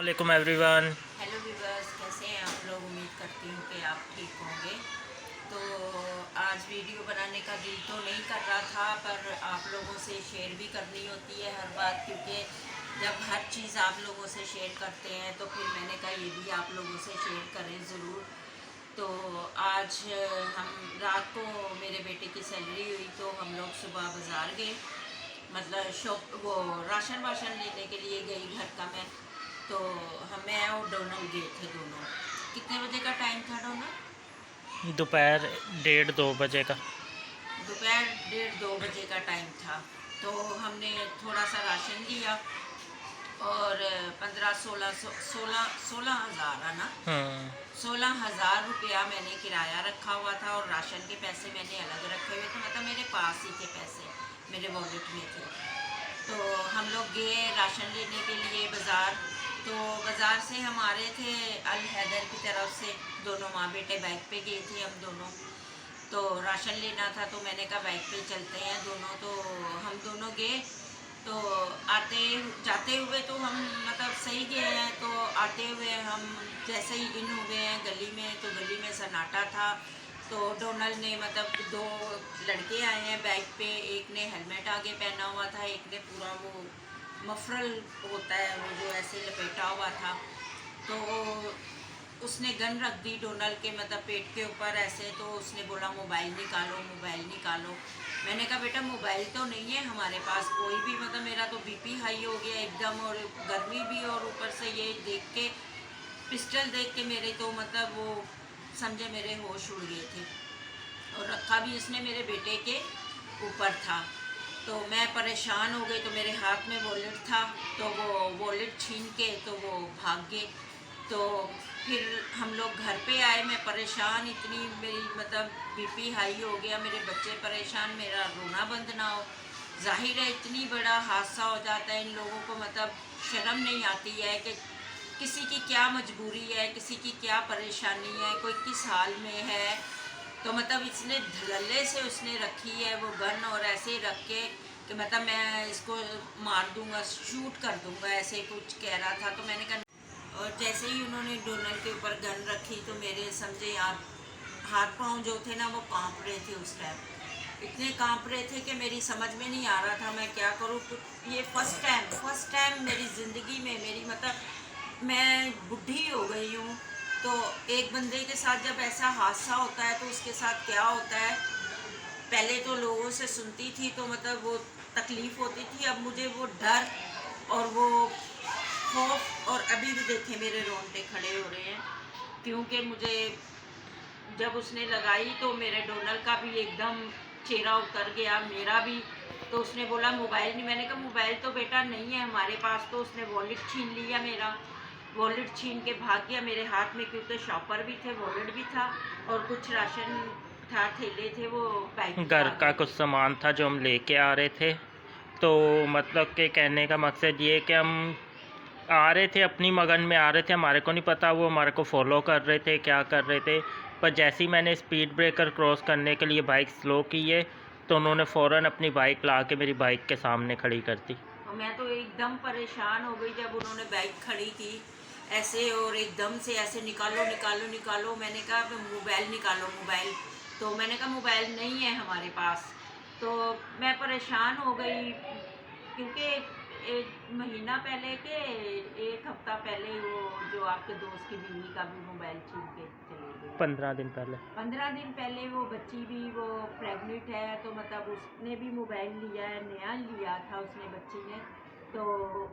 वालेकुम everyone. Hello viewers, कैसे हैं आप लोग। उम्मीद करती हूँ कि आप ठीक होंगे। तो आज वीडियो बनाने का दिल तो नहीं कर रहा था, पर आप लोगों से शेयर भी करनी होती है हर बात, क्योंकि जब हर चीज़ आप लोगों से शेयर करते हैं तो फिर मैंने कहा ये भी आप लोगों से शेयर करें ज़रूर। तो आज हम रात को मेरे बेटे की सैलरी हुई तो हम लोग सुबह बाज़ार गए, मतलब शॉप वो राशन वाशन लेने के लिए गई घर का मैं। तो मैं और डोनल गए थे दोनों। कितने बजे का टाइम था डोनल? दोपहर 1:30-2 बजे का। दोपहर 1:30-2 बजे का टाइम था। तो हमने थोड़ा सा राशन लिया और 15-16 हज़ार है ना, 16,000 रुपया मैंने किराया रखा हुआ था और राशन के पैसे मैंने अलग रखे हुए थे, मतलब मेरे पास ही थे पैसे, मेरे वॉलेट में थे। तो हम लोग गए राशन लेने के लिए बाज़ार। तो बाज़ार से हम आ रहे थे अल हैदर की तरफ से, दोनों माँ बेटे बाइक पे गए थे हम दोनों। तो राशन लेना था तो मैंने कहा बाइक पे चलते हैं दोनों। तो हम दोनों गए। तो आते जाते हुए तो हम मतलब सही गए हैं, तो आते हुए हम जैसे ही इन हुए हैं गली में, तो गली में सन्नाटा था। तो डोनल ने मतलब दो लड़के आए हैं बाइक पे, एक ने हेलमेट आगे पहना हुआ था, एक ने पूरा वो मफरल होता है वो जो ऐसे लपेटा हुआ था। तो उसने गन रख दी डोनल के मतलब पेट के ऊपर ऐसे। तो उसने बोला मोबाइल निकालो, मोबाइल निकालो। मैंने कहा बेटा मोबाइल तो नहीं है हमारे पास कोई भी, मतलब मेरा तो बीपी हाई हो गया एकदम, और गर्मी भी, और ऊपर से ये देख के पिस्टल देख के मेरे तो मतलब वो समझे मेरे होश उड़ गए थे। और रखा भी इसने मेरे बेटे के ऊपर था। तो मैं परेशान हो गई, तो मेरे हाथ में वॉलेट था, तो वो वॉलेट छीन के तो वो भाग गए। तो फिर हम लोग घर पे आए, मैं परेशान इतनी, मेरी मतलब बीपी हाई हो गया, मेरे बच्चे परेशान, मेरा रोना बंद ना हो। जाहिर है इतनी बड़ा हादसा हो जाता है, इन लोगों को मतलब शर्म नहीं आती है कि किसी की क्या मजबूरी है, किसी की क्या परेशानी है, कोई किस हाल में है। तो मतलब इसने धड़ल्ले से उसने रखी है वो गन, और ऐसे रख के कि मतलब मैं इसको मार दूंगा, शूट कर दूंगा, ऐसे कुछ कह रहा था। तो मैंने कहा, और जैसे ही उन्होंने डोनल के ऊपर गन रखी तो मेरे समझे आप हाथ पांव जो थे ना वो कांप रहे थे उस टाइम, इतने कांप रहे थे कि मेरी समझ में नहीं आ रहा था मैं क्या करूँ। तो ये फर्स्ट टाइम मेरी ज़िंदगी में, मेरी मतलब मैं बुढ़ी हो गई हूँ, तो एक बंदे के साथ जब ऐसा हादसा होता है तो उसके साथ क्या होता है। पहले तो लोगों से सुनती थी तो मतलब वो तकलीफ़ होती थी, अब मुझे वो डर और वो खौफ, और अभी भी देखे मेरे रोंगटे खड़े हो रहे हैं, क्योंकि मुझे जब उसने लगाई तो मेरे डोनल का भी एकदम चेहरा उतर गया, मेरा भी। तो उसने बोला मोबाइल नहीं, मैंने कहा मोबाइल तो बेटा नहीं है हमारे पास। तो उसने वॉलेट छीन लिया मेरा, वॉलेट छीन के भाग गया मेरे हाथ में, क्योंकि शॉपर भी थे, वॉलेट भी था, और कुछ राशन था, थैले थे, वो बाइक पे घर आ का गए कुछ थे। सामान था जो हम लेके आ रहे थे। तो मतलब के कहने का मकसद ये है कि हम आ रहे थे, अपनी मगन में आ रहे थे, हमारे को नहीं पता वो हमारे को फॉलो कर रहे थे, क्या कर रहे थे। पर जैसे ही मैंने स्पीड ब्रेकर क्रॉस करने के लिए बाइक स्लो की है तो उन्होंने फ़ौरन अपनी बाइक ला के मेरी बाइक के सामने खड़ी कर दी। और मैं तो एकदम परेशान हो गई जब उन्होंने बाइक खड़ी की ऐसे, और एकदम से ऐसे निकालो निकालो निकालो। मैंने कहा मोबाइल निकालो, मोबाइल। तो मैंने कहा मोबाइल नहीं है हमारे पास। तो मैं परेशान हो गई, क्योंकि एक महीना पहले के, एक हफ्ता पहले वो जो आपके दोस्त की बीवी का भी मोबाइल छीन के चले गए। 15 दिन पहले। 15 दिन पहले वो बच्ची भी वो प्रेग्नेंट है, तो मतलब उसने भी मोबाइल लिया है, नया लिया था उसने बच्ची ने। तो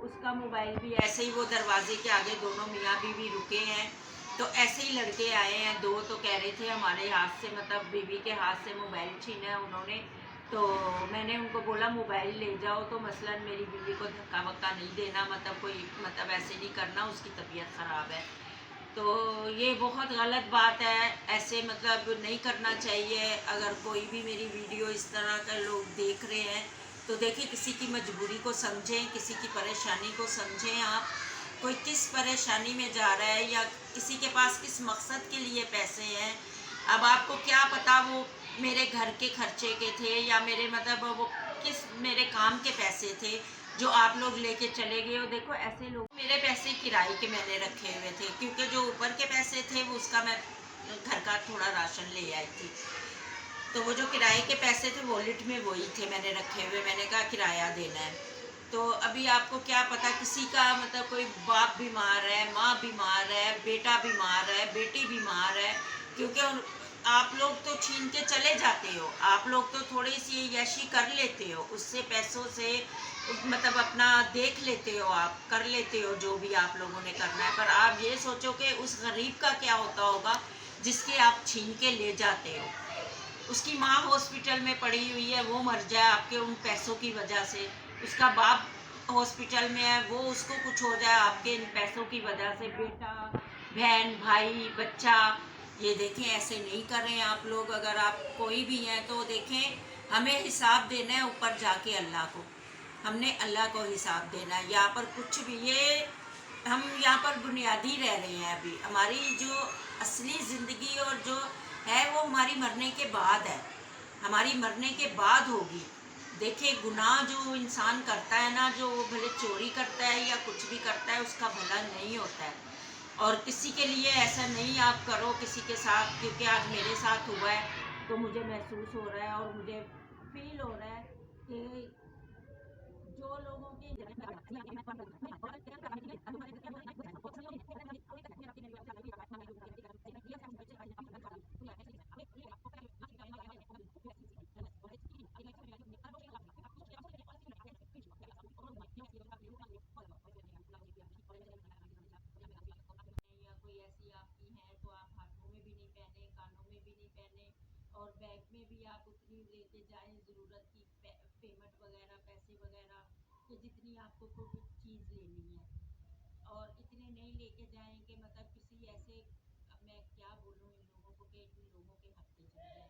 उसका मोबाइल भी ऐसे ही वो दरवाजे के आगे दोनों मियाँ बीवी रुके हैं, तो ऐसे ही लड़के आए हैं दो, तो कह रहे थे हमारे हाथ से, मतलब बीवी के हाथ से मोबाइल छीना है उन्होंने। तो मैंने उनको बोला मोबाइल ले जाओ, तो मसलन मेरी बीवी को धक्का वक्का नहीं देना, मतलब कोई मतलब ऐसे नहीं करना, उसकी तबीयत ख़राब है। तो ये बहुत गलत बात है, ऐसे मतलब नहीं करना चाहिए। अगर कोई भी मेरी वीडियो इस तरह का लोग देख रहे हैं तो देखिए, किसी की मजबूरी को समझें, किसी की परेशानी को समझें। आप कोई किस परेशानी में जा रहा है, या किसी के पास किस मकसद के लिए पैसे हैं। अब आपको क्या पता वो मेरे घर के खर्चे के थे, या मेरे मतलब वो किस मेरे काम के पैसे थे। जो आप लोग लेके चले गए हो। देखो ऐसे लोग, मेरे पैसे किराए के मैंने रखे हुए थे, क्योंकि जो ऊपर के पैसे थे वो उसका मैं घर का थोड़ा राशन ले आई थी। तो वो जो किराए के पैसे थे वॉलेट में वही थे मैंने रखे हुए, मैंने कहा किराया देना है। तो अभी आपको क्या पता, किसी का मतलब कोई बाप बीमार है, माँ बीमार है, बेटा बीमार है, बेटी बीमार है, क्योंकि आप लोग तो छीन के चले जाते हो, आप लोग तो थोड़ी सी यशी कर लेते हो उससे, पैसों से मतलब अपना देख लेते हो, आप कर लेते हो जो भी आप लोगों ने करना है। पर आप ये सोचो कि उस गरीब का क्या होता होगा जिसके आप छीन के ले जाते हो। उसकी माँ हॉस्पिटल में पड़ी हुई है, वो मर जाए आपके उन पैसों की वजह से। उसका बाप हॉस्पिटल में है, वो उसको कुछ हो जाए आपके इन पैसों की वजह से। बेटा, बहन, भाई, बच्चा, ये देखें ऐसे नहीं करें आप लोग। अगर आप कोई भी हैं तो देखें, हमें हिसाब देना है ऊपर जाके अल्लाह को। हमने अल्लाह को हिसाब देना है। यहाँ पर कुछ भी, ये हम यहाँ पर बुनियादी रह रहे हैं। अभी हमारी जो असली ज़िंदगी और जो है वो हमारी मरने के बाद है, हमारी मरने के बाद होगी। देखिए गुनाह जो इंसान करता है ना, जो वो भले चोरी करता है या कुछ भी करता है, उसका भला नहीं होता है। और किसी के लिए ऐसा नहीं आप करो किसी के साथ, क्योंकि आज मेरे साथ हुआ है तो मुझे महसूस हो रहा है और मुझे फील हो रहा है कि जो लोगों की या कोई ऐसी आपकी है तो आप हाथों में भी नहीं पहने, कानों में भी नहीं पहने, और बैग में भी आप उतनी लेके जाएं ज़रूरत की पेमेंट वगैरह, पैसे वगैरह, कि जितनी आपको कोई चीज़ लेनी है। और इतने नहीं लेके जाएं कि मतलब किसी ऐसे, अब मैं क्या बोलूँ इन लोगों को कि इन लोगों के हक पे चढ़ जाए।